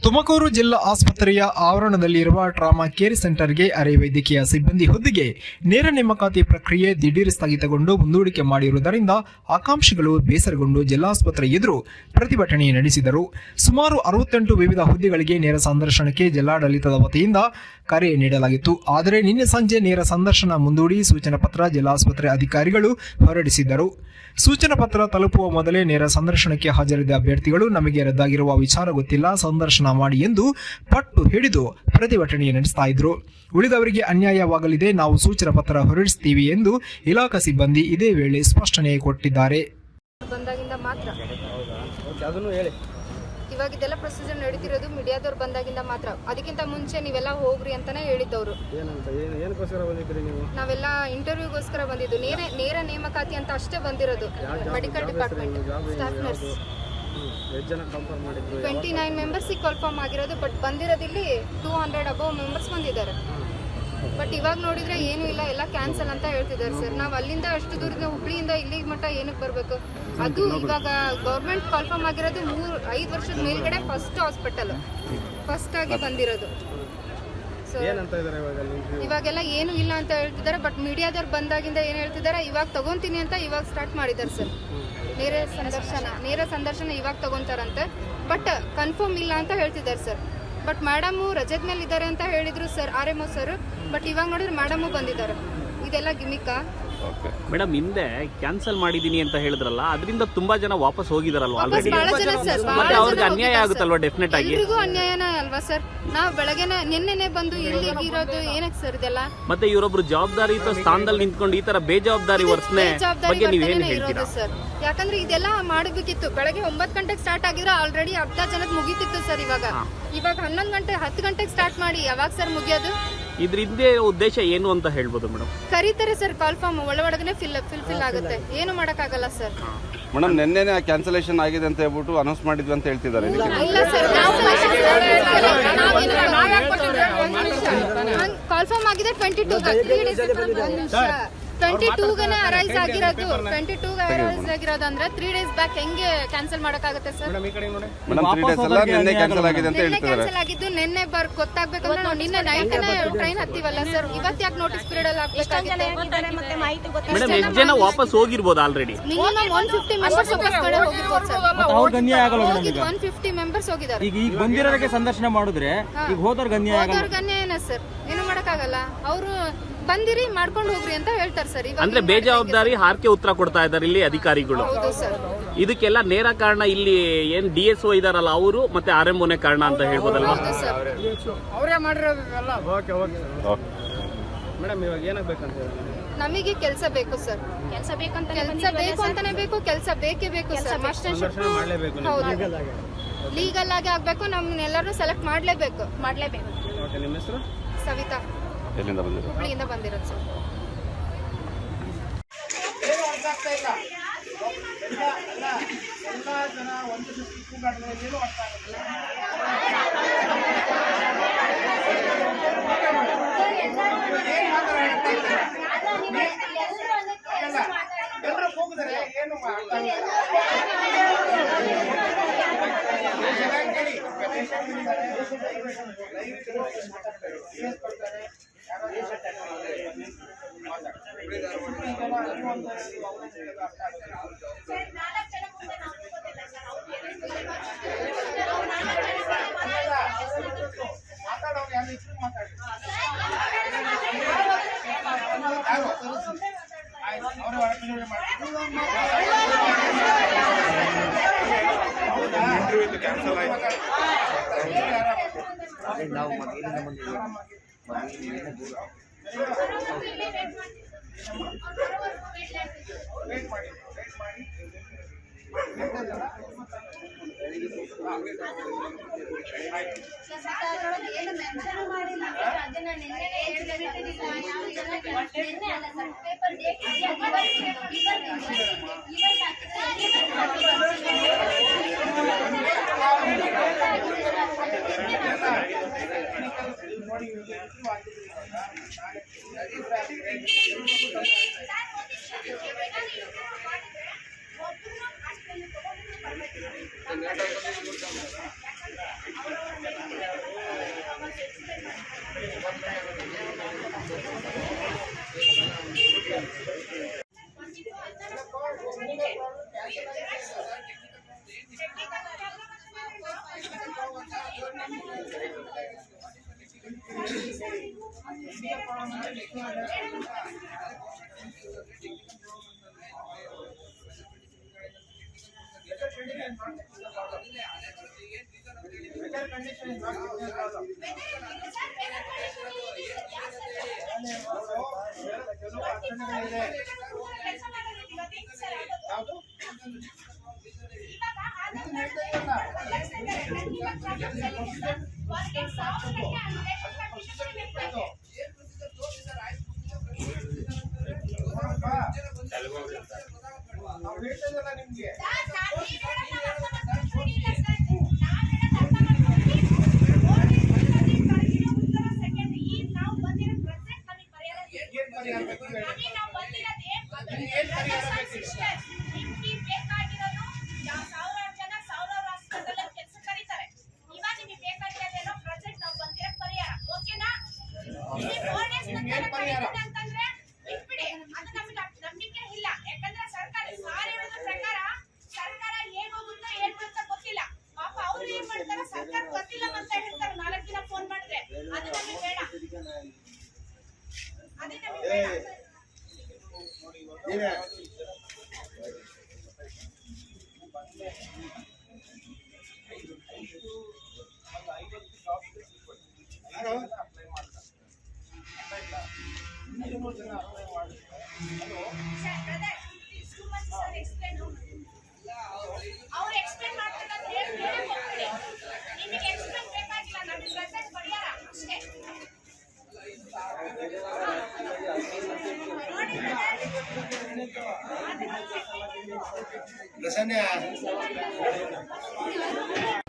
ತುಮಕೂರು ಜಿಲ್ಲಾ ಆಸ್ಪತ್ರೆಯ ಆವರಣದಲ್ಲಿರುವ ಟ್ರಾಮಾ ಕೇರ್ ಸೆಂಟರ್ಗೆ ಅರೆ ವೈದ್ಯಕೀಯ ಸಿಬ್ಬಂದಿ ಹುದ್ದೆಗೆ ನೇರ ನೇಮಕಾತಿ ಪ್ರಕ್ರಿಯೆ ದಿಢೀರ್ ಸ್ಥಗಿತಗೊಂಡು ಮುಂದೂಡಿಕೆ ಮಾಡಿರುವುದರಿಂದ ಆಕಾಂಕ್ಷಿಗಳು ಬೇಸರಗೊಂಡು ಜಿಲ್ಲಾಸ್ಪತ್ರೆ ಎದುರು ಪ್ರತಿಭಟನೆ ನಡೆಸಿದರು. ಸುಮಾರು 68 ವಿವಿಧ ಹುದ್ದೆಗಳಿಗೆ ನೇರ ಸಂದರ್ಶನಕ್ಕೆ ಜಿಲ್ಲಾಡಳಿತದ ವತಿಯಿಂದ ಕರೆ ನೀಡಲಾಗಿತ್ತು. ಆದರೆ ನಿನ್ನೆ ಸಂಜೆ ನೇರ ಸಂದರ್ಶನ ಮುಂದೂಡಿ ಸೂಚನಾ ಪತ್ರ ಜಿಲ್ಲಾಸ್ಪತ್ರೆ ಅಧಿಕಾರಿಗಳು ಹೊರಡಿಸಿದ್ದರು. ಸೂಚನಾ ಪತ್ರ ತಲುಪುವ ಮೊದಲೇ ನೇರ ಸಂದರ್ಶನಕ್ಕೆ ಹಾಜರಿದ್ದ ಅಭ್ಯರ್ಥಿಗಳು ನಮಗೆ ರದ್ದಾಗಿರುವ ವಿಚಾರ ಗೊತ್ತಿಲ್ಲ, ಸಂದರ್ಶನ ಮಾಡಿ ಎಂದು ಪಟ್ಟು ಹಿಡಿದು ಪ್ರತಿಭಟನೆ ನಡೆಸ್ತಾ ಇದ್ರು. ಉಳಿದವರಿಗೆ ಅನ್ಯಾಯವಾಗಲಿದೆ, ನಾವು ಸೂಚನಾ ಪತ್ರ ಹೊರಡಿಸ್ತೀವಿ ಎಂದು ಇಲಾಖಾ ಸಿಬ್ಬಂದಿ ಇದೇ ವೇಳೆ ಸ್ಪಷ್ಟನೆ ಕೊಟ್ಟಿದ್ದಾರೆ. ಇವಾಗ ಇದೆಲ್ಲ ಪ್ರೊಸೀಜರ್ ನಡೀತಿರೋದು ಮೀಡಿಯಾದವ್ರು ಬಂದಾಗಿಂದ ಮಾತ್ರ. ಅದಕ್ಕಿಂತ ಮುಂಚೆ ನೀವೆಲ್ಲ ಹೋಗ್ರಿ ಅಂತಾನೆ ಹೇಳಿದ್ದವರು. ನಾವೆಲ್ಲ ಇಂಟರ್ವ್ಯೂಗೋಸ್ಕರ ಬಂದಿದ್ದು. ನೇರ ನೇಮಕಾತಿ ಅಂತ ಅಷ್ಟೇ ಬಂದಿರೋದು. ಮೆಡಿಕಲ್ ಡಿಪಾರ್ಟ್ಮೆಂಟ್ ಸ್ಟಾಫ್ ನರ್ಸ್ 29 ಮೆಂಬರ್ಸಿಗೆ ಕನ್ಫರ್ಮ್ ಆಗಿರೋದು. ಬಟ್ ಬಂದಿರೋದಿಲ್ಲಿ 200 ಅಬೌವ್ ಮೆಂಬರ್ಸ್ ಬಂದಿದ್ದಾರೆ. ಬಟ್ ಇವಾಗ ನೋಡಿದ್ರೆ ಏನೂ ಇಲ್ಲ, ಎಲ್ಲ ಕ್ಯಾನ್ಸಲ್ ಅಂತ ಹೇಳ್ತಿದ್ದಾರೆ ಸರ್. ನಾವು ಅಲ್ಲಿಂದ ಅಷ್ಟು ದೂರದ ಹುಬ್ಳಿಯಿಂದ ಇಲ್ಲಿಗೆ ಮಟ್ಟ ಏನಕ್ಕೆ ಬರಬೇಕು? ಅದು ಇವಾಗ ಗೌರ್ಮೆಂಟ್ ಕನ್ಫರ್ಮ್ ಆಗಿರೋದು 5 ವರ್ಷದ ಮೇಲ್ಗಡೆ ಫಸ್ಟ್ ಹಾಸ್ಪಿಟಲ್ ಫಸ್ಟ್ ಆಗಿ ಬಂದಿರೋದು. ಸೊ ಇವಾಗೆಲ್ಲ ಏನೂ ಇಲ್ಲ ಅಂತ ಹೇಳ್ತಿದ್ದಾರೆ. ಬಟ್ ಮೀಡಿಯಾದವ್ರು ಬಂದಾಗಿಂದ ಏನು ಹೇಳ್ತಿದ್ದಾರೆ, ಇವಾಗ ತಗೊಂತೀನಿ ಅಂತ ಇವಾಗ ಸ್ಟಾರ್ಟ್ ಮಾಡಿದ್ದಾರೆ ಸರ್. ನೇರ ಸಂದರ್ಶನ ಇವಾಗ ತಗೊಂತಾರಂತೆ. ಬಟ್ ಕನ್ಫರ್ಮ್ ಇಲ್ಲ ಅಂತ ಹೇಳ್ತಿದ್ದಾರೆ ಸರ್. ಬಟ್ ಮೇಡಮು ರಜದ ಮೇಲೆ ಇದ್ದಾರೆ ಅಂತ ಹೇಳಿದ್ರು ಸರ್, RMO ಸರ್. ಬಟ್ ಇವಾಗ ನೋಡಿದ್ರೆ ಮೇಡಮು ಬಂದಿದ್ದಾರೆ. ಇದೆಲ್ಲ ಗಿಮಿಕಾ ಮೇಡಮ್? ಹಿಂದೆ ಕ್ಯಾನ್ಸಲ್ ಮಾಡಿದೀನಿ ಅಂತ ಹೇಳಿದ್ರಲ್ಲ, ಅದರಿಂದ ತುಂಬಾ ಜನ ವಾಪಸ್ ಹೋಗಿದಾರಲ್ವಾ ಆಲ್ರೆಡಿ? ಮತ್ತೆ ಅವ್ರಿಗೆ ಅನ್ಯಾಯ ಆಗುತ್ತಲ್ವಾ? ಡೆಫಿನೆಟ್ ಆಗಿ ಎಲ್ರಿಗೂ ಅನ್ಯಾಯನೇ ಅಲ್ವಾ ಸರ್? ನಾವು ಬೆಳಗ್ಗೆನೆ ನಿನ್ನೆನೆ ಬಂದು ಇಲ್ಲಿ ಇರೋದು ಏನಕ್ಕೆ ಸರ್ ಇದೆಲ್ಲ? ಮತ್ತೆ ಇವರೊಬ್ರು ಜವಾಬ್ದಾರಿಯುತ ಸ್ಥಾನದಲ್ಲಿ ನಿಂತ್ಕೊಂಡು ಈ ತರ ಬೇಜವಾಬ್ದಾರಿ ವರ್ತನೆ ಬಗ್ಗೆ ನೀವೇನು ಹೇಳ್ತೀರಾ ಸರ್? ಯಾಕಂದ್ರೆ ಇದೆಲ್ಲ ಮಾಡಬೇಕಿತ್ತು. ಬೆಳಗ್ಗೆ 9 ಗಂಟೆಗೆ ಸ್ಟಾರ್ಟ್ ಆಗಿದ್ರೆ ಆಲ್ರೆಡಿ ಅರ್ಧ ಜನಕ್ಕೆ ಮುಗೀತಿತ್ತು ಸರ್. ಇವಾಗ 11 ಗಂಟೆ 10 ಗಂಟೆಗೆ ಸ್ಟಾರ್ಟ್ ಮಾಡಿ ಯಾವಾಗ ಸರ್ ಮುಗಿಯೋದು? ಇದ್ರ ಹಿಂದೆ ಉದ್ದೇಶ ಏನು ಅಂತ ಹೇಳ್ಬೋದು ಮೇಡಮ್? ಕರೀತಾರೆ ಸರ್, ಕಾಲ್ ಫಾರ್ಮ್ ಒಳಗಡೆ ಫಿಲ್ ಆಗುತ್ತೆ. ಏನು ಮಾಡಕ್ಕಾಗಲ್ಲ ಸರ್. ಮೇಡಮ್ ನೆನ್ನೆನೆ ಕ್ಯಾನ್ಸಲೇಷನ್ ಆಗಿದೆ ಅಂತ ಹೇಳ್ಬಿಟ್ಟು ಅನೌನ್ಸ್ ಮಾಡಿದ್ವಿ ಅಂತ ಹೇಳ್ತಿದ್ದಾರೆ. ಇಲ್ಲ ಸರ್, ಕಾಲ್ ಫಾರ್ಮ್ ಆಗಿದೆ 22ಗೆ ಅರೈಸ್ ಆಗಿರೋದು. 22ಗೆ ಅರೈಸ್ ಆಗಿರೋದು ಅಂದ್ರೆ 3 ಡೇಸ್ ಬ್ಯಾಕ್ ಹೆಂಗೆ ಕ್ಯಾನ್ಸಲ್ ಮಾಡಕ್ಕಾಗುತ್ತೆ ಸರ್? ಮೇಡಮ್ 3 ಡೇಸ್ ಅಲ್ಲ, ನಿನ್ನೆ ಕ್ಯಾನ್ಸಲ್ ಆಗಿದೆ ಅಂತ ಹೇಳ್ತಿದ್ದಾರೆ. ಕ್ಯಾನ್ಸಲ್ ಆಗಿದ್ದು ನಿನ್ನೆ ಗೊತ್ತಾಗ್ಬೇಕಂದ್ರೆ ನಾವು ನಿನ್ನೆ ನೈಟ್ನೇ ಟ್ರೈನ್ ಹತ್ತಿವಲ್ಲ ಸರ್. ಇವತ್ತು ಯಾಕೆ ನೋಟಿಸ್ ಪೀರಿಯಡ್ ಅಲ್ಲಿ ಹಾಕ್ಬೇಕಾಗಿದೆ? ಮೇಡಮ್ ಎಷ್ಟು ಜನ ವಾಪಸ್ ಹೋಗಿರ್ಬೋದು ಆಲ್ರೆಡಿ? ಮಿನಿಮಮ್ 150 ಮೆಂಬರ್ಸ್ ವಾಪಸ್ ಕಡೆ ಹೋಗಿರ್ಬೋದು ಸರ್. ಅವ್ರಿಗೆ ಅನ್ಯಾಯ ಆಗಲ್ಲ ಮೇಡಮ್. ಈಗ 150 ಮೆಂಬರ್ಸ್ ಹೋಗಿದ್ದಾರೆ. ಈಗ ಬಂದಿರೋರಿಗೆ ಸಂದರ್ಶನ ಮಾಡಿದ್ರೆ ಈಗ ಹೋದವ್ರಿಗೆ ಅನ್ಯಾಯ ಆಗಲ್ಲ. ಹೋದವ್ರಿಗೆ ಅನ್ಯಾಯನ ಸರ್, ಏನು ಮಾಡಕ್ಕಾಗಲ್ಲ. ಅವರು ಬಂದಿರಿ ಮಾಡ್ಕೊಂಡು ಹೋಗ್ರಿ ಅಂತ ಹೇಳ್ತಾರೆ ಸರ್. ಅಂದ್ರೆ ಬೇಜವಾಬ್ದಾರಿ ಹಾರ್ಕೆ ಉತ್ತರ ಕೊಡ್ತಾ ಇದ್ದಾರೆ ಇಲ್ಲಿ ಅಧಿಕಾರಿಗಳು. ಹೌದು ಸರ್. ಇದಕ್ಕೆಲ್ಲ ನೇರ ಕಾರಣ ಇಲ್ಲಿ ಏನ್ DSO ಇದಾರಲ್ಲ ಅವರು ಮತ್ತೆ RMOನೇ ಕಾರಣ ಅಂತ ಹೇಳ್ಬೋದಲ್ವಾ? ಅವರೇ ಮಾಡಿರೋದು ಮೇಡಮ್. ಇವಾಗ ಏನಾಗಬೇಕಂತ ನಮಗೆ ಕೆಲಸ ಬೇಕು ಸರ್. ಕೆಲಸ ಬೇಕು ಅಂತಾನೆ ಬೇಕು. ಕೆಲಸ ಬೇಕೇ ಬೇಕು ಸರ್. ಮಾಸ್ಟರ್ಶಿಪ್ ಲೀಗಲ್ ಆಗಿ ಆಗ್ಬೇಕು. ನಮ್ಮನ್ನೆಲ್ಲರೂ ಸೆಲೆಕ್ಟ್ ಮಾಡಲೇಬೇಕು. ನಿಮ್ಮ ಹೆಸರು? ಸವಿತಾ. ಎಲ್ಲಿಂದ ಬಂದಿರೋ? ಹುಬ್ಳಿಯಿಂದ ಬಂದಿರೋದು ಸರ್. ಅವ್ರು ಎಕ್ಸ್ಪ್ಲೇನ್ ಮಾಡ್ತಾರೆ ಅಂತ ಹೇಳಿ ಹೋಗ್ಬಿಡಿ. ನಿಮಗೆ ಎಕ್ಸ್ಪ್ಲೇನ್ ಬೇಕಾಗಿಲ್ಲ, ನಮಗೆ ಪ್ರೆಸೆಂಟ್ ಪರಿಹಾರ ಅಷ್ಟೇ. ನೋಡಿ